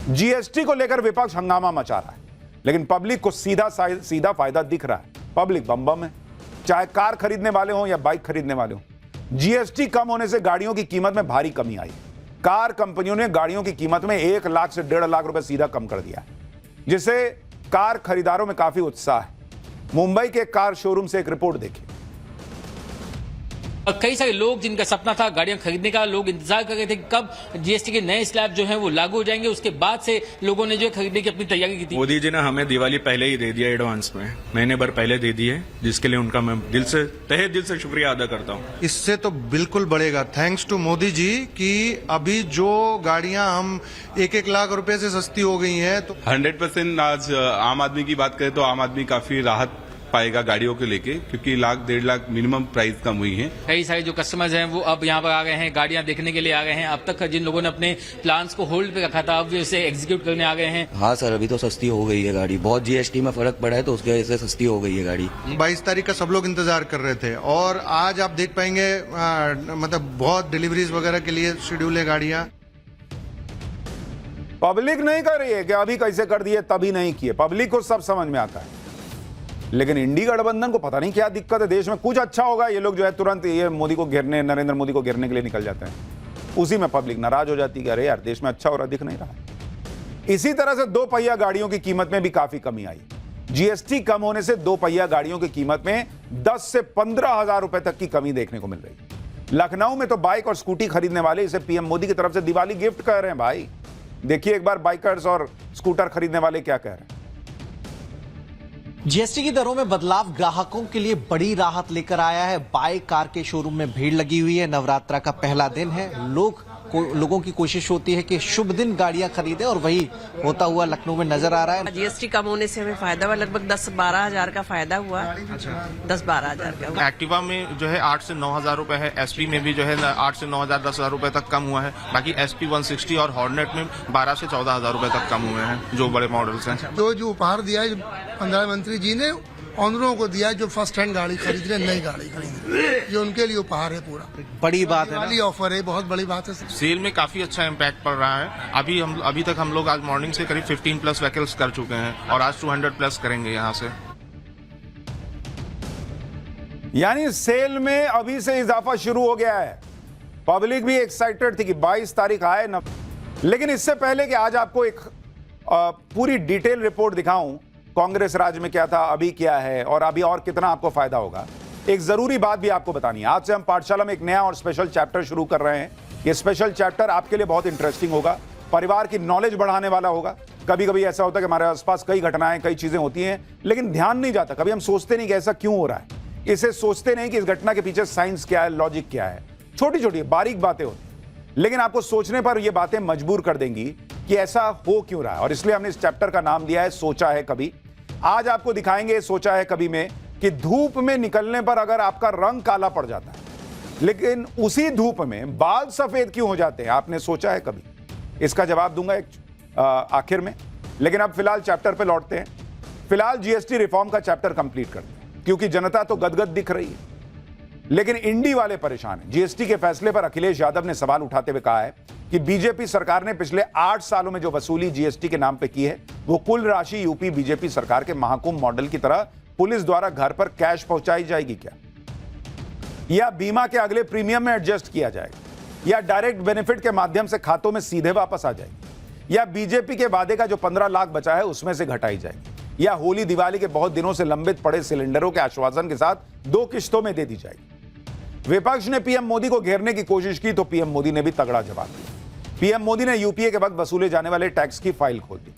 GST को लेकर विपक्ष हंगामा मचा रहा है, लेकिन पब्लिक को सीधा फायदा दिख रहा है। पब्लिक बम बम है, चाहे कार खरीदने वाले हों या बाइक खरीदने वाले हों। जीएसटी कम होने से गाड़ियों की कीमत में भारी कमी आई। कार कंपनियों ने गाड़ियों की कीमत में 1 लाख से 1.5 लाख रुपए सीधा कम कर दिया है, जिससे कार खरीदारों में काफी उत्साह है। मुंबई के कार शोरूम से एक रिपोर्ट देखिए। कई सारे लोग जिनका सपना था गाड़ियां खरीदने का, लोग इंतजार कर रहे थे कि कब जीएसटी के नए स्लैब जो हैं वो लागू हो जाएंगे। उसके बाद से लोगों ने जो है खरीदने की अपनी तैयारी की थी। मोदी जी ने हमें दिवाली पहले ही दे दिया, एडवांस में महीने भर पहले दे दी है, जिसके लिए उनका मैं तहे दिल से शुक्रिया अदा करता हूँ। इससे तो बिल्कुल बढ़ेगा, थैंक्स टू मोदी जी कि अभी जो गाड़ियां हम 1-1 लाख रुपए से सस्ती हो गई हैं तो 100% आज आम आदमी की बात करें तो आम आदमी काफी राहत पाएगा गाड़ियों को लेके, क्योंकि 1 लाख 1.5 लाख मिनिमम प्राइस कम हुई है। कई सारे जो कस्टमर्स हैं वो अब यहाँ पर आ गए हैं, गाड़ियां देखने के लिए आ गए हैं। अब तक जिन लोगों ने अपने प्लान्स को होल्ड पे रखा था अब वे उसे एग्जीक्यूट करने आ गए हैं। हाँ सर, अभी तो सस्ती हो गई है गाड़ी, बहुत जीएसटी में फर्क पड़ा है तो उसकी वजह से सस्ती हो गई है गाड़ी। 22 तारीख का सब लोग इंतजार कर रहे थे और आज आप देख पाएंगे मतलब बहुत डिलीवरीज वगैरह के लिए शेड्यूल है गाड़ियां। पब्लिक नहीं कर रही है कि अभी कैसे कर दिए तभी नहीं किए, पब्लिक को सब समझ में आता है। लेकिन इंडी गठबंधन को पता नहीं क्या दिक्कत है, देश में कुछ अच्छा होगा ये लोग जो है तुरंत ये मोदी को घेरने, नरेंद्र मोदी को घेरने के लिए निकल जाते हैं। उसी में पब्लिक नाराज हो जाती है, अरे यार देश में अच्छा हो रहा दिख नहीं रहा। इसी तरह से 2 पहिया गाड़ियों की कीमत में भी काफी कमी आई। जीएसटी कम होने से 2 पहिया गाड़ियों की कीमत में 10 से 15 हजार रुपए तक की कमी देखने को मिल रही है। लखनऊ में तो बाइक और स्कूटी खरीदने वाले इसे पीएम मोदी की तरफ से दिवाली गिफ्ट कह रहे हैं। भाई देखिए एक बार बाइकर्स और स्कूटर खरीदने वाले क्या कह रहे हैं। जीएसटी की दरों में बदलाव ग्राहकों के लिए बड़ी राहत लेकर आया है। बाइक कार के शोरूम में भीड़ लगी हुई है। नवरात्रा का पहला दिन है, लोगों की कोशिश होती है कि शुभ दिन गाड़ियां खरीदें और वही होता हुआ लखनऊ में नजर आ रहा है। जीएसटी कम होने से हमें फायदा हुआ, लगभग 10-12 हजार का फायदा हुआ। 10-12 हजार का हुआ। एक्टिवा में जो है 8 से 9 हजार रुपए है, एसपी में भी जो है 8 से 9 हजार 10 हजार रुपए तक कम हुआ है। बाकी एसपी 160 और हॉर्नेट में 12 से 14 हजार रुपए तक कम हुए हैं जो बड़े मॉडल्स हैं। तो जो उपहार दिया है प्रधानमंत्री जी ने ऑनरों को दिया है जो फर्स्ट हैंड गाड़ी खरीद रहे, नई गाड़ी खरीद रहे, ये उनके लिए उपहार है। पूरा बड़ी बात है, दिवाली ऑफर है, बहुत बड़ी बात है। सेल में काफी अच्छा इम्पैक्ट पड़ रहा है। अभी तक हम लोग आज मॉर्निंग से करीब 15+ व्हीकल्स कर चुके हैं और आज 200+ करेंगे यहाँ से। यानी सेल में अभी से इजाफा शुरू हो गया है। पब्लिक भी एक्साइटेड थी कि 22 तारीख आए न। लेकिन इससे पहले कि आज आपको एक पूरी डिटेल रिपोर्ट दिखाऊं कांग्रेस राज्य में क्या था, अभी क्या है और अभी और कितना आपको फायदा होगा, एक जरूरी बात भी आपको बतानी है। आज से हम पाठशाला में एक नया और स्पेशल चैप्टर शुरू कर रहे हैं। ये स्पेशल चैप्टर आपके लिए बहुत इंटरेस्टिंग होगा, परिवार की नॉलेज बढ़ाने वाला होगा। कभी कभी ऐसा होता है कि हमारे आसपास कई घटनाएं, कई चीजें होती हैं, लेकिन ध्यान नहीं जाता, कभी हम सोचते नहीं कि ऐसा क्यों हो रहा है। इसे सोचते नहीं कि इस घटना के पीछे साइंस क्या है, लॉजिक क्या है। छोटी छोटी बारीक बातें होती हैं, लेकिन आपको सोचने पर ये बातें मजबूर कर देंगी कि ऐसा हो क्यों रहा है। और इसलिए हमने इस चैप्टर का नाम दिया है सोचा है कभी। आज आपको दिखाएंगे सोचा है कभी में कि धूप में निकलने पर अगर आपका रंग काला पड़ जाता है, लेकिन उसी धूप में बाल सफेद क्यों हो जाते हैं। आपने सोचा है कभी? इसका जवाब दूंगा एक आखिर में। लेकिन अब फिलहाल चैप्टर पे लौटते हैं। फिलहाल जीएसटी रिफॉर्म का चैप्टर कंप्लीट करते हैं, क्योंकि जनता तो गदगद दिख रही है, लेकिन इंडी वाले परेशान हैं। जीएसटी के फैसले पर अखिलेश यादव ने सवाल उठाते हुए कहा है कि बीजेपी सरकार ने पिछले 8 सालों में जो वसूली जीएसटी के नाम पे की है, वो कुल राशि यूपी बीजेपी सरकार के महाकुंभ मॉडल की तरह पुलिस द्वारा घर पर कैश पहुंचाई जाएगी क्या, या बीमा के अगले प्रीमियम में एडजस्ट किया जाएगा, या डायरेक्ट बेनिफिट के माध्यम से खातों में सीधे वापस आ जाएगी, या बीजेपी के वादे का जो 15 लाख बचा है उसमें से घटाई जाएगी, या होली दिवाली के बहुत दिनों से लंबित पड़े सिलेंडरों के आश्वासन के साथ 2 किश्तों में दे दी जाएगी। विपक्ष ने पीएम मोदी को घेरने की कोशिश की तो पीएम मोदी ने भी तगड़ा जवाब दिया। पीएम मोदी ने यूपीए के वक्त वसूले जाने वाले टैक्स की फाइल खोल दी।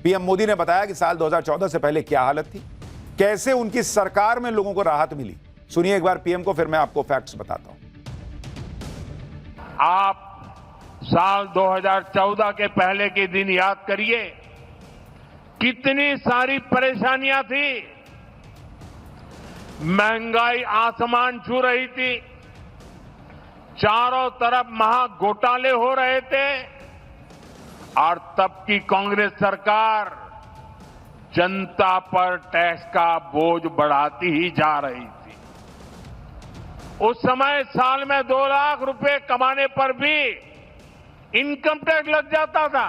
पीएम मोदी ने बताया कि साल 2014 से पहले क्या हालत थी, कैसे उनकी सरकार में लोगों को राहत मिली। सुनिए एक बार पीएम को, फिर मैं आपको फैक्ट्स बताता हूं। आप साल 2014 के पहले के दिन याद करिए, कितनी सारी परेशानियां थी। महंगाई आसमान छू रही थी, चारों तरफ महा घोटाले हो रहे थे और तब की कांग्रेस सरकार जनता पर टैक्स का बोझ बढ़ाती ही जा रही थी। उस समय साल में 2 लाख रुपए कमाने पर भी इनकम टैक्स लग जाता था।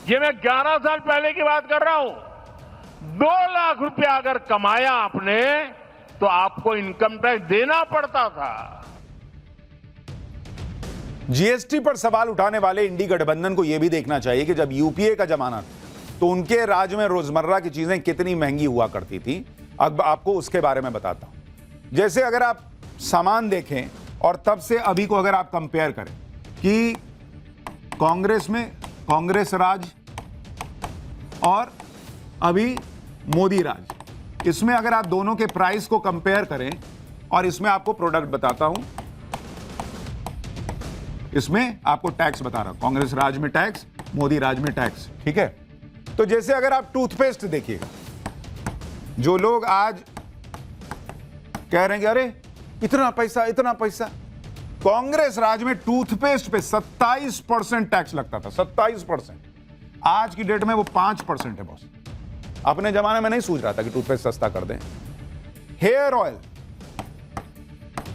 ये मैं 11 साल पहले की बात कर रहा हूं। 2 लाख रुपया अगर कमाया आपने तो आपको इनकम टैक्स देना पड़ता था। जीएसटी पर सवाल उठाने वाले इंडी गठबंधन को यह भी देखना चाहिए कि जब यूपीए का जमाना था तो उनके राज्य में रोजमर्रा की चीजें कितनी महंगी हुआ करती थी। अब आपको उसके बारे में बताता हूं। जैसे अगर आप सामान देखें और तब से अभी को अगर आप कंपेयर करें कि कांग्रेस राज और अभी मोदी राज, इसमें अगर आप दोनों के प्राइस को कंपेयर करें और इसमें आपको प्रोडक्ट बताता हूं, इसमें आपको टैक्स बता रहा हूं, कांग्रेस राज में टैक्स, मोदी राज में टैक्स, ठीक है। तो जैसे अगर आप टूथपेस्ट देखिएगा, जो लोग आज कह रहे हैं कि अरे इतना पैसा, कांग्रेस राज में टूथपेस्ट पे 27% टैक्स लगता था, 27%। आज की डेट में वो 5% है बॉस। अपने जमाने में नहीं सोच रहा था कि टूथपेस्ट सस्ता कर दें। हेयर ऑयल,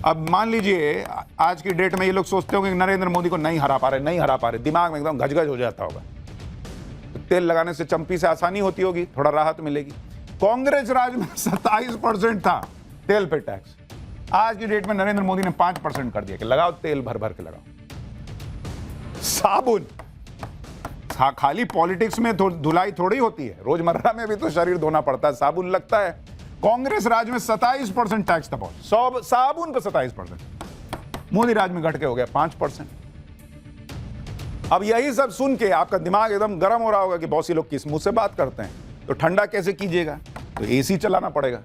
अब मान लीजिए आज की डेट में ये लोग सोचते होंगे कि नरेंद्र मोदी को नहीं हरा पा रहे, दिमाग में एकदम गजगज हो जाता होगा। तो तेल लगाने से चंपी से आसानी होती होगी, थोड़ा राहत मिलेगी। कांग्रेस राज में 27% था तेल पे टैक्स। आज की डेट में नरेंद्र मोदी ने 5% कर दिया कि लगाओ, तेल भर भर के लगाओ। साबुन, खाली पॉलिटिक्स में धुलाई थोड़ी होती है, रोजमर्रा में भी तो शरीर धोना पड़ता है, साबुन लगता है। कांग्रेस राज में 27% टैक्स था बहुत, साबुन पे 27%। मोदी राज में घट के हो गया 5%। अब यही सब सुन के आपका दिमाग एकदम गर्म हो रहा होगा कि बॉस ये लोग किस मुंह से बात करते हैं, तो ठंडा कैसे कीजिएगा, तो एसी चलाना पड़ेगा।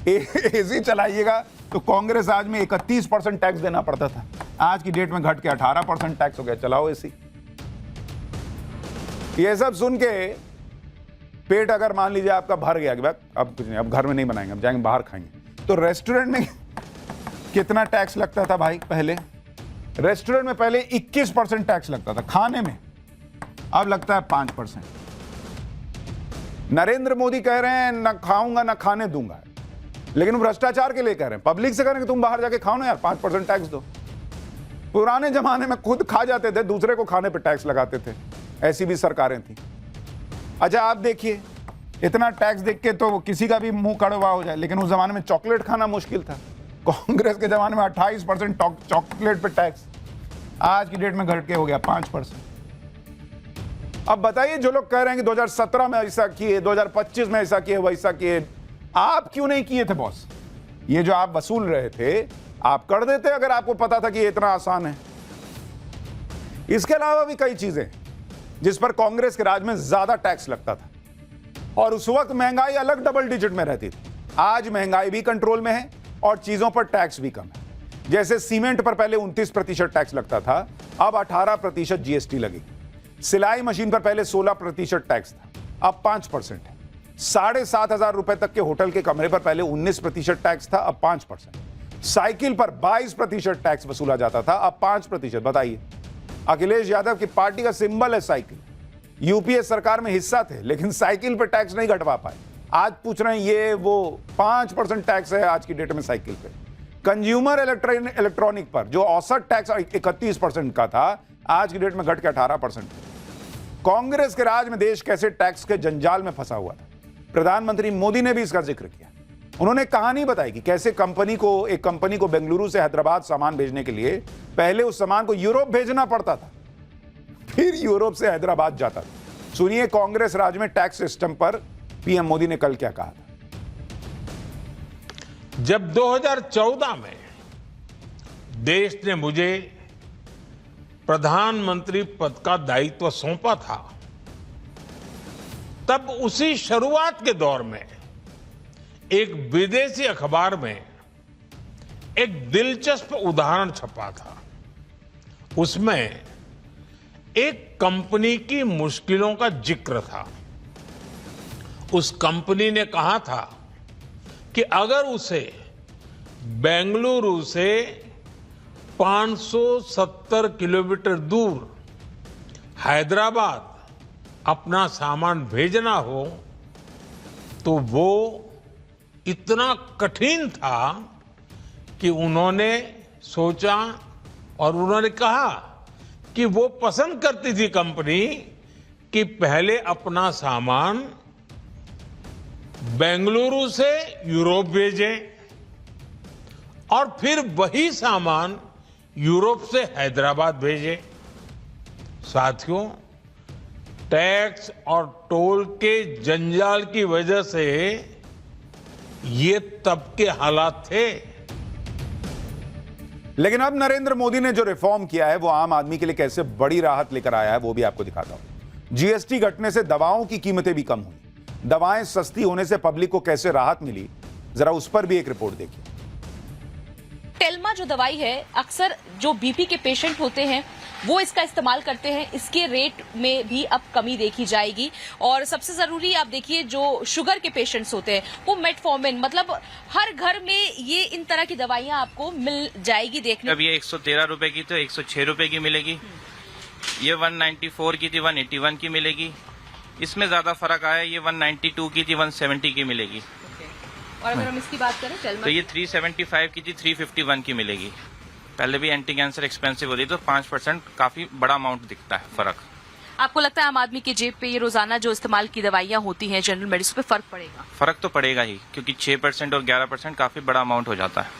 एसी चलाइएगा तो कांग्रेस राज में 31% टैक्स देना पड़ता था, आज की डेट में घट के 18% टैक्स हो गया। चलाओ एसी। ये सब सुन के पेट अगर मान लीजिए आपका भर गया कि भाई अब कुछ नहीं, अब घर में नहीं बनाएंगे, अब जाएंगे बाहर खाएंगे, तो रेस्टोरेंट में कितना टैक्स लगता था भाई पहले? रेस्टोरेंट में पहले 21% टैक्स लगता था खाने में, अब लगता है 5%। नरेंद्र मोदी कह रहे हैं ना खाऊंगा ना खाने दूंगा, लेकिन वो भ्रष्टाचार के लिए कह रहे हैं, पब्लिक से कह रहे हैं कि तुम बाहर जाके खाओ ना यार, 5% टैक्स दो। पुराने जमाने में खुद खा जाते थे, दूसरे को खाने पे टैक्स लगाते थे, ऐसी भी सरकारें थी। अच्छा आप देखिए, इतना टैक्स देख के तो किसी का भी मुंह कड़वा हो जाए, लेकिन उस जमाने में चॉकलेट खाना मुश्किल था। कांग्रेस के जमाने में 28% चॉकलेट पे टैक्स, आज की डेट में घट के हो गया 5%। अब बताइए, जो लोग कह रहे हैं कि 2017 में ऐसा किए, 2025 में ऐसा किए, वैसा किए, आप क्यों नहीं किए थे बॉस? ये जो आप वसूल रहे थे, आप कर देते अगर आपको पता था कि ये इतना आसान है। इसके अलावा भी कई चीजें जिस पर कांग्रेस के राज में ज्यादा टैक्स लगता था, और उस वक्त महंगाई अलग डबल डिजिट में रहती थी। आज महंगाई भी कंट्रोल में है और चीजों पर टैक्स भी कम है। जैसे सीमेंट पर पहले 29% टैक्स लगता था, अब 18% जीएसटी लगेगी। सिलाई मशीन पर पहले 16% टैक्स था, अब 5% है। 7,500 रुपए तक के होटल के कमरे पर पहले 19% टैक्स था, अब 5%। साइकिल पर 22% टैक्स वसूला जाता था, अब 5%। बताइए, अखिलेश यादव की पार्टी का सिंबल है साइकिल, यूपीए सरकार में हिस्सा थे, लेकिन साइकिल पर टैक्स नहीं घटवा पाए। आज पूछ रहे हैं ये वो 5% टैक्स है आज की डेट में साइकिल पे। कंज्यूमर इलेक्ट्रॉनिक पर जो औसत टैक्स 31% का था, आज की डेट में घट के 18%। कांग्रेस के राज में देश कैसे टैक्स के जंजाल में फंसा हुआ था, प्रधानमंत्री मोदी ने भी इसका जिक्र किया। उन्होंने कहानी बताई कि कैसे एक कंपनी को बेंगलुरु से हैदराबाद सामान भेजने के लिए पहले उस सामान को यूरोप भेजना पड़ता था, फिर यूरोप से हैदराबाद जाता था। सुनिए कांग्रेस राज में टैक्स सिस्टम पर पीएम मोदी ने कल क्या कहा था। जब 2014 में देश ने मुझे प्रधानमंत्री पद का दायित्व सौंपा था, तब उसी शुरुआत के दौर में एक विदेशी अखबार में एक दिलचस्प उदाहरण छपा था। उसमें एक कंपनी की मुश्किलों का जिक्र था। उस कंपनी ने कहा था कि अगर उसे बेंगलुरु से 570 किलोमीटर दूर हैदराबाद अपना सामान भेजना हो तो वो इतना कठिन था कि उन्होंने सोचा और उन्होंने कहा कि वो पसंद करती थी कंपनी कि पहले अपना सामान बेंगलुरु से यूरोप भेजें और फिर वही सामान यूरोप से हैदराबाद भेजें। साथियों, टैक्स और टोल के जंजाल की वजह से ये तब के हालात थे। लेकिन अब नरेंद्र मोदी ने जो रिफॉर्म किया है वो आम आदमी के लिए कैसे बड़ी राहत लेकर आया है वो भी आपको दिखाता हूं। जीएसटी घटने से दवाओं की कीमतें भी कम हुई, दवाएं सस्ती होने से पब्लिक को कैसे राहत मिली, जरा उस पर भी एक रिपोर्ट देखिए। टेल्मा जो दवाई है, अक्सर जो बीपी के पेशेंट होते हैं वो इसका इस्तेमाल करते हैं। इसके रेट में भी अब कमी देखी जाएगी। और सबसे जरूरी आप देखिए, जो शुगर के पेशेंट्स होते हैं वो मेटफॉर्मिन, मतलब हर घर में ये इन तरह की दवाइयां आपको मिल जाएगी देखने। अब ये 113 रुपए की तो 106 रुपए की मिलेगी। ये 194 की थी 181 की मिलेगी। इसमें ज्यादा फर्क आया, ये 192 की थी 170 की मिलेगी। और अगर हम इसकी बात करें टेल्मा, तो ये 375 की थी 351 की मिलेगी। पहले भी एंटी कैंसर एक्सपेंसिव होती, तो 5% काफी बड़ा अमाउंट दिखता है फर्क। आपको लगता है आम आदमी के जेब पे ये रोजाना जो इस्तेमाल की दवाइयां होती हैं जनरल मेडिसिन पे फर्क पड़ेगा? फर्क तो पड़ेगा ही, क्योंकि 6% और 11% काफी बड़ा अमाउंट हो जाता है।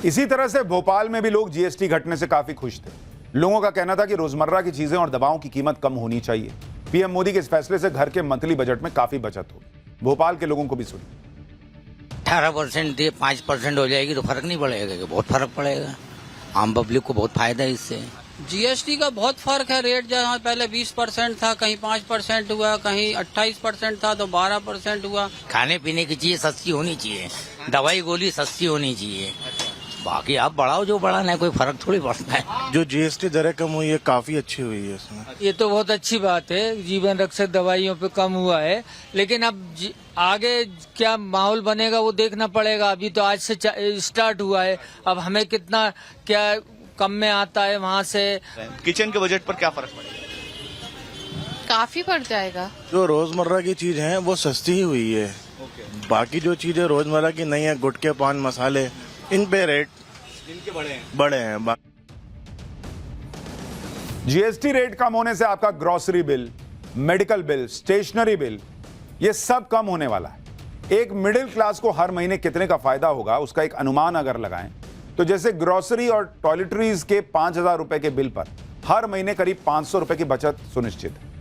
इसी तरह से भोपाल में भी लोग जीएसटी घटने से काफी खुश थे। लोगों का कहना था कि रोजमर्रा की चीजें और दवाओं की कीमत कम होनी चाहिए। पीएम मोदी के इस फैसले से घर के मंथली बजट में काफी बचत होगी। भोपाल के लोगों को भी सुनिए। 18% दे 5% हो जाएगी तो फर्क नहीं पड़ेगा कि बहुत फर्क पड़ेगा। आम पब्लिक को बहुत फायदा है इससे। जीएसटी का बहुत फर्क है। रेट जहाँ पहले 20% था, कहीं 5% हुआ, कहीं 28% था तो 12% हुआ। खाने पीने की चीजें सस्ती होनी चाहिए, दवाई गोली सस्ती होनी चाहिए। बाकी आप बढ़ाओ जो बढ़ाना है, कोई फर्क थोड़ी पड़ता है। जो जीएसटी दरें कम हुई है काफी अच्छी हुई है इसमें। ये तो बहुत अच्छी बात है, जीवन रक्षक दवाइयों पे कम हुआ है। लेकिन अब आगे क्या माहौल बनेगा वो देखना पड़ेगा। अभी तो आज से स्टार्ट हुआ है, अब हमें कितना क्या कम में आता है वहाँ से। किचन के बजट पर क्या फर्क पड़ेगा? काफी पड़ जाएगा। जो रोजमर्रा की चीज है वो सस्ती ही हुई है। बाकी जो चीजें रोजमर्रा की नहीं है, गुटखे पान मसाले, इन पे रेट इनके बड़े हैं। जीएसटी रेट कम होने से आपका grocery bill, medical bill, stationery bill, ये सब कम होने वाला है। एक मिडिल क्लास को हर महीने कितने का फायदा होगा उसका एक अनुमान अगर लगाएं तो जैसे ग्रोसरी और टॉयलेटरीज के 5,000 रुपए के बिल पर हर महीने करीब 500 रुपए की बचत सुनिश्चित है।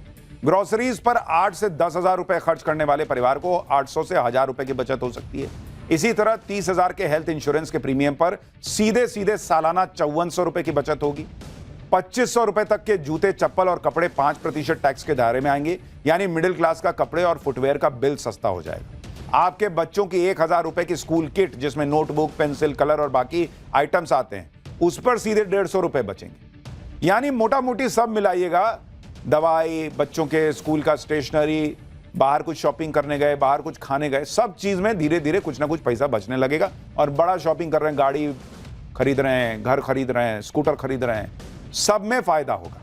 ग्रोसरीज पर 8 से 10,000 रुपए खर्च करने वाले परिवार को 800 से 1,000 रुपए की बचत हो सकती है। इसी तरह 30,000 के हेल्थ इंश्योरेंस के प्रीमियम पर सीधे सीधे सालाना 5400 रुपए की बचत होगी। 2500 रुपए तक के जूते, चप्पल और कपड़े 5% टैक्स के दायरे में आएंगे, यानी मिडिल क्लास का कपड़े और फुटवेयर का बिल सस्ता हो जाएगा। आपके बच्चों की 1,000 रुपए की स्कूल किट, जिसमें नोटबुक, पेंसिल, कलर और बाकी आइटम्स आते हैं, उस पर सीधे 150 रुपए बचेंगे। यानी मोटा मोटी सब मिलाइएगा, दवाई, बच्चों के स्कूल का स्टेशनरी, बाहर कुछ शॉपिंग करने गए, बाहर कुछ खाने गए, सब चीज में धीरे धीरे कुछ ना कुछ पैसा बचने लगेगा। और बड़ा शॉपिंग कर रहे हैं, गाड़ी खरीद रहे हैं, घर खरीद रहे हैं, स्कूटर खरीद रहे हैं, सब में फायदा होगा।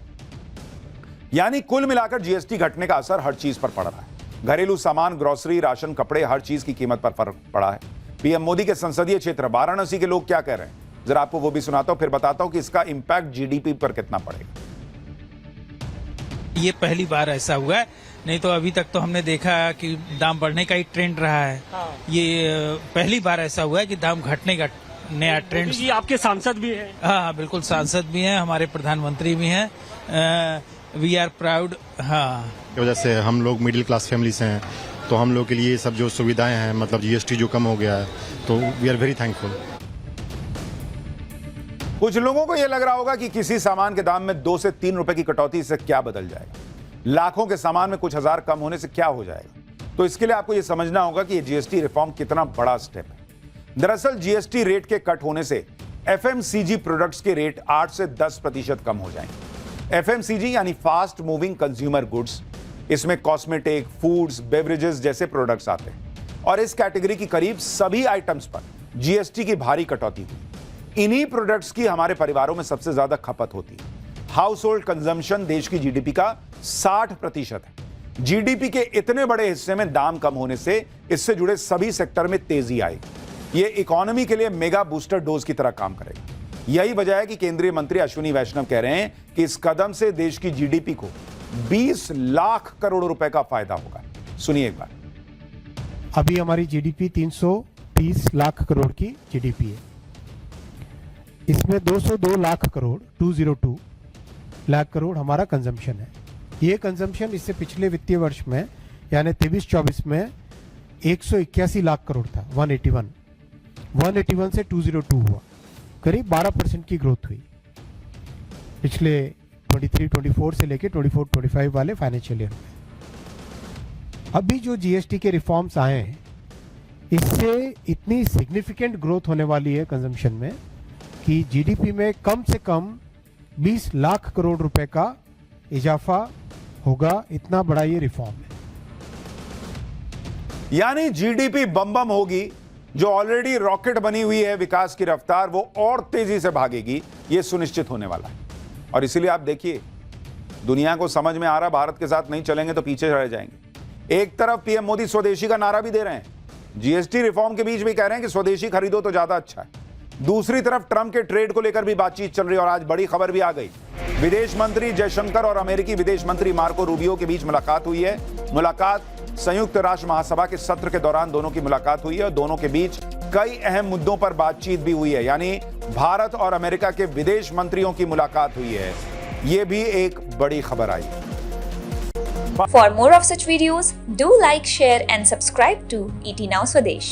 यानी कुल मिलाकर जीएसटी घटने का असर हर चीज पर पड़ रहा है। घरेलू सामान, ग्रोसरी, राशन, कपड़े, हर चीज की कीमत पर फर्क पड़ा है। पीएम मोदी के संसदीय क्षेत्र वाराणसी के लोग क्या कह रहे हैं, जरा आपको वो भी सुनाता हूं, फिर बताता हूं कि इसका इंपैक्ट जीडीपी पर कितना पड़ेगा। ये पहली बार ऐसा हुआ है, नहीं तो अभी तक तो हमने देखा कि दाम बढ़ने का ही ट्रेंड रहा है। ये पहली बार ऐसा हुआ है कि दाम घटने का नया ट्रेंड। ये आपके सांसद भी हैं? हाँ, बिल्कुल, सांसद भी हैं, हमारे प्रधानमंत्री भी हैं। We are proud. हाँ, वजह से हम लोग मिडिल क्लास फैमिली से हैं, तो हम लोग के लिए सब जो सुविधाएं हैं, मतलब जीएसटी जो कम हो गया है, तो वी आर वेरी थैंकफुल। कुछ लोगों को यह लग रहा होगा कि किसी सामान के दाम में 2 से 3 रुपए की कटौती से क्या बदल जाएगा, लाखों के सामान में कुछ हजार कम होने से क्या हो जाएगा। तो इसके लिए आपको यह समझना होगा कि यह जीएसटी रिफॉर्म कितना बड़ा स्टेप है। दरअसल जीएसटी रेट के कट होने से एफएमसीजी प्रोडक्ट्स के रेट 8 से 10% कम हो जाएंगे। एफएमसीजी यानी फास्ट मूविंग कंज्यूमर गुड्स, इसमें कॉस्मेटिक, फूड्स, बेवरेजेस जैसे प्रोडक्ट्स आते हैं और इस कैटेगरी की करीब सभी आइटम्स पर जीएसटी की भारी कटौती हुई। इन्हीं प्रोडक्ट्स की हमारे परिवारों में सबसे ज्यादा खपत होती है। हाउस होल्ड कंजम्पशन देश की जीडीपी का 60% है। जीडीपी के इतने बड़े हिस्से में दाम कम होने से इससे जुड़े सभी सेक्टर में तेजी आएगी। यह इकोनॉमी के लिए मेगा बूस्टर डोज की तरह काम करेगा। यही वजह है कि केंद्रीय मंत्री अश्विनी वैष्णव कह रहे हैं कि इस कदम से देश की जीडीपी को 20 लाख करोड़ रुपए का फायदा होगा। सुनिए एक बार। अभी हमारी जीडीपी 330 लाख करोड़ की जीडीपी है। इसमें 202 लाख करोड़ 202 लाख करोड़ हमारा कंजम्पशन है। ये कंजम्पशन इससे पिछले वित्तीय वर्ष में यानी 23-24 में 181 लाख करोड़ था। 181 से 202 हुआ, करीब 12% की ग्रोथ हुई पिछले 23-24 से लेके 24-25 वाले फाइनेंशियल ईयर में। अभी जो जीएसटी के रिफॉर्म्स आए हैं, इससे इतनी सिग्निफिकेंट ग्रोथ होने वाली है कंजम्पशन में कि जीडीपी में कम से कम 20 लाख करोड़ रुपए का इजाफा होगा। इतना बड़ा ये रिफॉर्म है। यानी जीडीपी बम बम होगी। जो ऑलरेडी रॉकेट बनी हुई है विकास की रफ्तार, वो और तेजी से भागेगी, ये सुनिश्चित होने वाला है। और इसीलिए आप देखिए, दुनिया को समझ में आ रहा भारत के साथ नहीं चलेंगे तो पीछे रह जाएंगे। एक तरफ पीएम मोदी स्वदेशी का नारा भी दे रहे हैं, जीएसटी रिफॉर्म के बीच भी कह रहे हैं कि स्वदेशी खरीदो तो ज्यादा अच्छा है। दूसरी तरफ ट्रंप के ट्रेड को लेकर भी बातचीत चल रही है। और आज बड़ी खबर भी आ गई, विदेश मंत्री जयशंकर और अमेरिकी विदेश मंत्री मार्को रूबियो के बीच मुलाकात हुई है। मुलाकात संयुक्त राष्ट्र महासभा के सत्र के दौरान दोनों की मुलाकात हुई है और दोनों के बीच कई अहम मुद्दों पर बातचीत भी हुई है। यानी भारत और अमेरिका के विदेश मंत्रियों की मुलाकात हुई है। यह भी एक बड़ी खबर आई। For more of such videos, do like, share and subscribe to ET Now Swadesh.